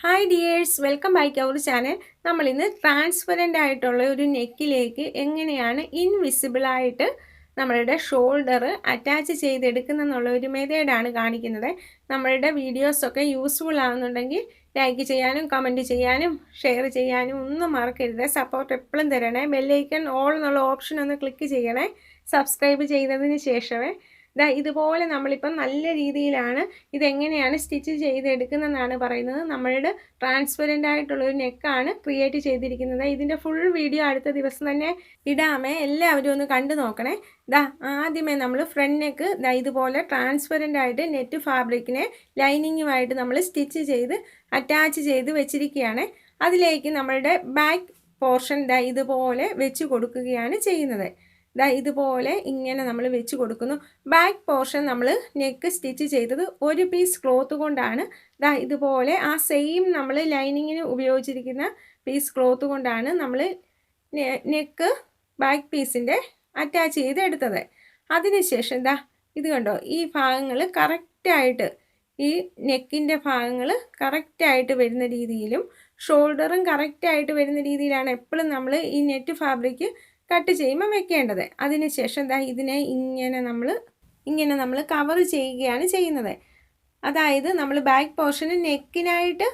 Hi dears, welcome back our channel. നമ്മളിന്ന് transparent ആയിട്ടുള്ള ഒരു നെക്കിലേക്ക് എങ്ങനെയാണ് ഇൻവിസിബിളായിട്ട് നമ്മളുടെ ഷോൾഡർ അറ്റാച്ച് ചെയ്തെടുക്കുന്നെന്നുള്ള ഒരു മെത്തേഡാണ് കാണിക്കുന്നത്. നമ്മളുടെ വീഡിയോസൊക്കെ യൂസ്ഫുൾ ആകുന്നുണ്ടെങ്കിൽ ലൈക്ക് ചെയ്യാനും കമൻറ്റ് ചെയ്യാനും ഷെയർ ചെയ്യാനും ഒന്നും മറക്കരുത്. സപ്പോർട്ട് എപ്പോഴും തരണേ. ബെല്ലൈക്കൺ ഓൾ എന്നുള്ള ഓപ്ഷൻ ഒന്ന് ക്ലിക്ക് ചെയ്യണേ. സബ്സ്ക്രൈബ് ചെയ്തതിന് ശേഷമേ ഇതുപോലെ നമ്മളിപ്പം നല്ല രീതിയിലാണ് ഇതെങ്ങനെയാണ് സ്റ്റിച്ച് ചെയ്തെടുക്കുന്നതെന്നാണ് പറയുന്നത്. നമ്മളുടെ ട്രാൻസ്പെറൻ്റ് ആയിട്ടുള്ളൊരു നെക്കാണ് ക്രിയേറ്റ് ചെയ്തിരിക്കുന്നത്. ഇതിൻ്റെ ഫുൾ വീഡിയോ അടുത്ത ദിവസം തന്നെ ഇടാമേ. എല്ലാവരും ഒന്ന് കണ്ടു നോക്കണേ. ആദ്യമേ നമ്മൾ ഫ്രണ്ട് നെക്ക് ഇതുപോലെ ട്രാൻസ്പെറൻ്റ് ആയിട്ട് നെറ്റ് ഫാബ്രിക്കിനെ ലൈനിങ്ങുമായിട്ട് നമ്മൾ സ്റ്റിച്ച് ചെയ്ത് അറ്റാച്ച് ചെയ്ത് വെച്ചിരിക്കുകയാണ്. അതിലേക്ക് നമ്മളുടെ ബാക്ക് പോർഷൻ ഇതുപോലെ വെച്ച് കൊടുക്കുകയാണ് ചെയ്യുന്നത്. ഇതുപോലെ ഇങ്ങനെ നമ്മൾ വെച്ച് കൊടുക്കുന്നു. ബാക്ക് പോർഷൻ നമ്മൾ നെക്ക് സ്റ്റിച്ച് ചെയ്തത് ഒരു പീസ് ക്ലോത്ത് കൊണ്ടാണ്. ഇതുപോലെ ആ സെയിം നമ്മൾ ലൈനിങ്ങിന് ഉപയോഗിച്ചിരിക്കുന്ന പീസ് ക്ലോത്ത് കൊണ്ടാണ് നമ്മൾ നെക്ക് ബാക്ക് പീസിൻ്റെ അറ്റാച്ച് ചെയ്ത് എടുത്തത്. അതിനുശേഷം ഇത് കണ്ടോ, ഈ ഭാഗങ്ങൾ കറക്റ്റായിട്ട് ഈ നെക്കിൻ്റെ ഭാഗങ്ങൾ കറക്റ്റായിട്ട് വരുന്ന രീതിയിലും ഷോൾഡറും കറക്റ്റായിട്ട് വരുന്ന രീതിയിലാണ് എപ്പോഴും നമ്മൾ ഈ നെറ്റ് ഫാബ്രിക് കട്ട് ചെയ്യുമ്പോൾ വെക്കേണ്ടത്. അതിനുശേഷം ഇതിനെ ഇങ്ങനെ നമ്മൾ കവർ ചെയ്യുകയാണ് ചെയ്യുന്നത്. അതായത് നമ്മൾ ബാക്ക് പോർഷന് നെക്കിനായിട്ട്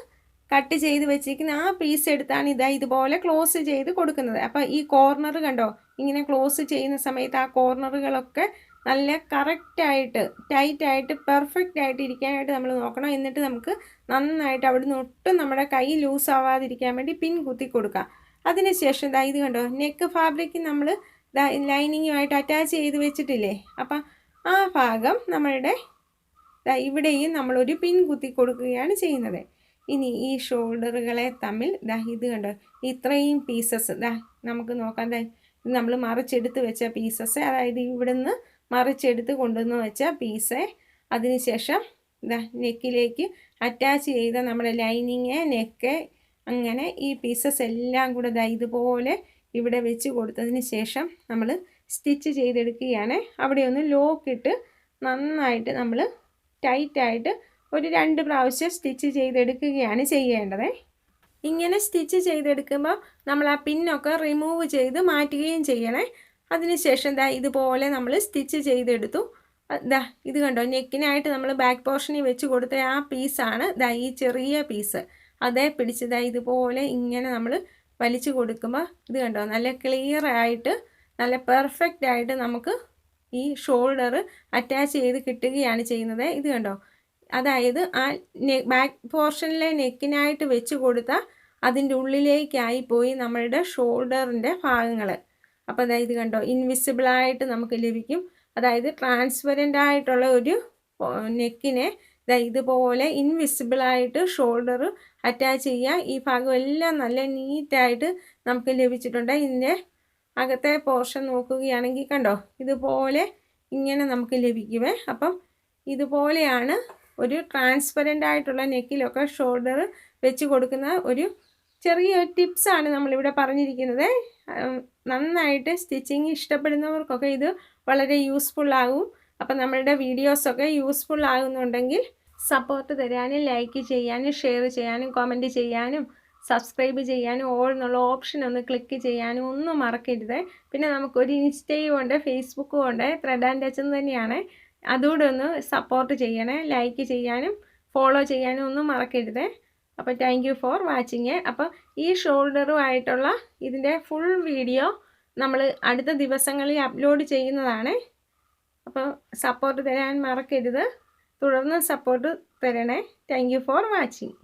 കട്ട് ചെയ്ത് വെച്ചിരിക്കുന്ന ആ പീസ് എടുത്താണ് ഇതുപോലെ ക്ലോസ് ചെയ്ത് കൊടുക്കുന്നത്. അപ്പോൾ ഈ കോർണർ കണ്ടോ, ഇങ്ങനെ ക്ലോസ് ചെയ്യുന്ന സമയത്ത് ആ കോർണറുകളൊക്കെ നല്ല കറക്റ്റായിട്ട് ടൈറ്റായിട്ട് പെർഫെക്റ്റ് ആയിട്ട് ഇരിക്കാനായിട്ട് നമ്മൾ നോക്കണം. എന്നിട്ട് നമുക്ക് നന്നായിട്ട് അവിടുന്ന് ഒട്ടും നമ്മുടെ കൈ ലൂസ് ആവാതിരിക്കാൻ വേണ്ടി പിൻ കുത്തി കൊടുക്കാം. അതിനുശേഷം ഇത് കണ്ടോ, നെക്ക് ഫാബ്രിക് നമ്മൾ ലൈനിങ്ങുമായിട്ട് അറ്റാച്ച് ചെയ്ത് വെച്ചിട്ടില്ലേ, അപ്പം ആ ഭാഗം നമ്മളുടെ ഇവിടെയും നമ്മളൊരു പിൻ കുത്തി കൊടുക്കുകയാണ് ചെയ്യുന്നത്. ഇനി ഈ ഷോൾഡറുകളെ തമ്മിൽ ഇത് കണ്ടോ, ഇത്രയും പീസസ് നമുക്ക് നോക്കാം. ഇത് നമ്മൾ മറിച്ചെടുത്ത് വെച്ച പീസസ്, അതായത് ഇവിടുന്ന് മറിച്ചെടുത്ത് കൊണ്ടുവന്ന് വെച്ച പീസ്. അതിനുശേഷം നെക്കിലേക്ക് അറ്റാച്ച് ചെയ്ത നമ്മുടെ ലൈനിങ്, നെക്ക്, അങ്ങനെ ഈ പീസസ് എല്ലാം കൂടെ ഇതുപോലെ ഇവിടെ വെച്ച് കൊടുത്തതിന് ശേഷം നമ്മൾ സ്റ്റിച്ച് ചെയ്തെടുക്കുകയാണ്. അവിടെ ഒന്ന് ലോക്കിട്ട് നന്നായിട്ട് നമ്മൾ ടൈറ്റായിട്ട് ഒരു 2 പ്രാവശ്യം സ്റ്റിച്ച് ചെയ്തെടുക്കുകയാണ് ചെയ്യേണ്ടത്. ഇങ്ങനെ സ്റ്റിച്ച് ചെയ്തെടുക്കുമ്പോൾ നമ്മൾ ആ പിന്നൊക്കെ റിമൂവ് ചെയ്ത് മാറ്റുകയും ചെയ്യണേ. അതിനുശേഷം ഇതുപോലെ നമ്മൾ സ്റ്റിച്ച് ചെയ്തെടുത്തു. ഇത് കണ്ടോ, നെക്കിനായിട്ട് നമ്മൾ ബാക്ക് പോർഷനിൽ വെച്ച് കൊടുത്ത ആ പീസാണ് ഈ ചെറിയ പീസ്. അതേ പിടിച്ച് ഇതുപോലെ ഇങ്ങനെ നമ്മൾ വലിച്ചു കൊടുക്കുമ്പോൾ ഇത് കണ്ടോ, നല്ല ക്ലിയർ ആയിട്ട് നല്ല പെർഫെക്റ്റ് ആയിട്ട് നമുക്ക് ഈ ഷോൾഡർ അറ്റാച്ച് ചെയ്ത് കിട്ടുകയാണ് ചെയ്യുന്നത്. ഇത് കണ്ടോ, അതായത് ആ ബാക്ക് പോർഷനിലെ നെക്കിനായിട്ട് വെച്ച് കൊടുത്ത അതിൻ്റെ ഉള്ളിലേക്കായി പോയി നമ്മളുടെ ഷോൾഡറിൻ്റെ ഭാഗങ്ങൾ. അപ്പോൾ ഇത് കണ്ടോ, ഇൻവിസിബിളായിട്ട് നമുക്ക് ലഭിക്കും. അതായത് ട്രാൻസ്പെറൻ്റ് ആയിട്ടുള്ള ഒരു നെക്കിനെ ഇതുപോലെ ഇൻവിസിബിളായിട്ട് ഷോൾഡർ അറ്റാച്ച് ചെയ്യുക. ഈ ഭാഗം എല്ലാം നല്ല നീറ്റായിട്ട് നമുക്ക് ലഭിച്ചിട്ടുണ്ട്. ഇതിൻ്റെ അകത്തെ പോർഷൻ നോക്കുകയാണെങ്കിൽ കണ്ടോ, ഇതുപോലെ ഇങ്ങനെ നമുക്ക് ലഭിക്കുമേ. അപ്പം ഇതുപോലെയാണ് ഒരു ട്രാൻസ്പെറൻ്റ് ആയിട്ടുള്ള നെക്കിലൊക്കെ ഷോൾഡർ വെച്ച് കൊടുക്കുന്ന ഒരു ചെറിയ ടിപ്സാണ് നമ്മളിവിടെ പറഞ്ഞിരിക്കുന്നത്. നന്നായിട്ട് സ്റ്റിച്ചിങ് ഇഷ്ടപ്പെടുന്നവർക്കൊക്കെ ഇത് വളരെ യൂസ്ഫുൾ ആകും. അപ്പം നമ്മളുടെ വീഡിയോസൊക്കെ യൂസ്ഫുൾ ആകുന്നുണ്ടെങ്കിൽ സപ്പോർട്ട് തരാനും ലൈക്ക് ചെയ്യാനും ഷെയർ ചെയ്യാനും കമൻറ്റ് ചെയ്യാനും സബ്സ്ക്രൈബ് ചെയ്യാനും ഓൾ എന്നുള്ള ഓപ്ഷൻ ഒന്ന് ക്ലിക്ക് ചെയ്യാനും ഒന്നും മറക്കരുത്. പിന്നെ നമുക്കൊരു ഇൻസ്റ്റയും ഉണ്ട്, ഫേസ്ബുക്കും ഉണ്ട്, ത്രെഡ് ആൻഡ് ടച്ച് തന്നെയാണ്. അതുകൂടെ ഒന്ന് സപ്പോർട്ട് ചെയ്യണേ. ലൈക്ക് ചെയ്യാനും ഫോളോ ചെയ്യാനും ഒന്നും മറക്കരുത്. അപ്പോൾ താങ്ക് യു ഫോർ വാച്ചിങ്. അപ്പോൾ ഈ ഷോൾഡറുമായിട്ടുള്ള ഇതിൻ്റെ ഫുൾ വീഡിയോ നമ്മൾ അടുത്ത ദിവസങ്ങളിൽ അപ്ലോഡ് ചെയ്യുന്നതാണ്. അപ്പോൾ സപ്പോർട്ട് തരാൻ മറക്കരുത്. തുടർന്ന് സപ്പോർട്ട് തരണേ. Thank you for watching.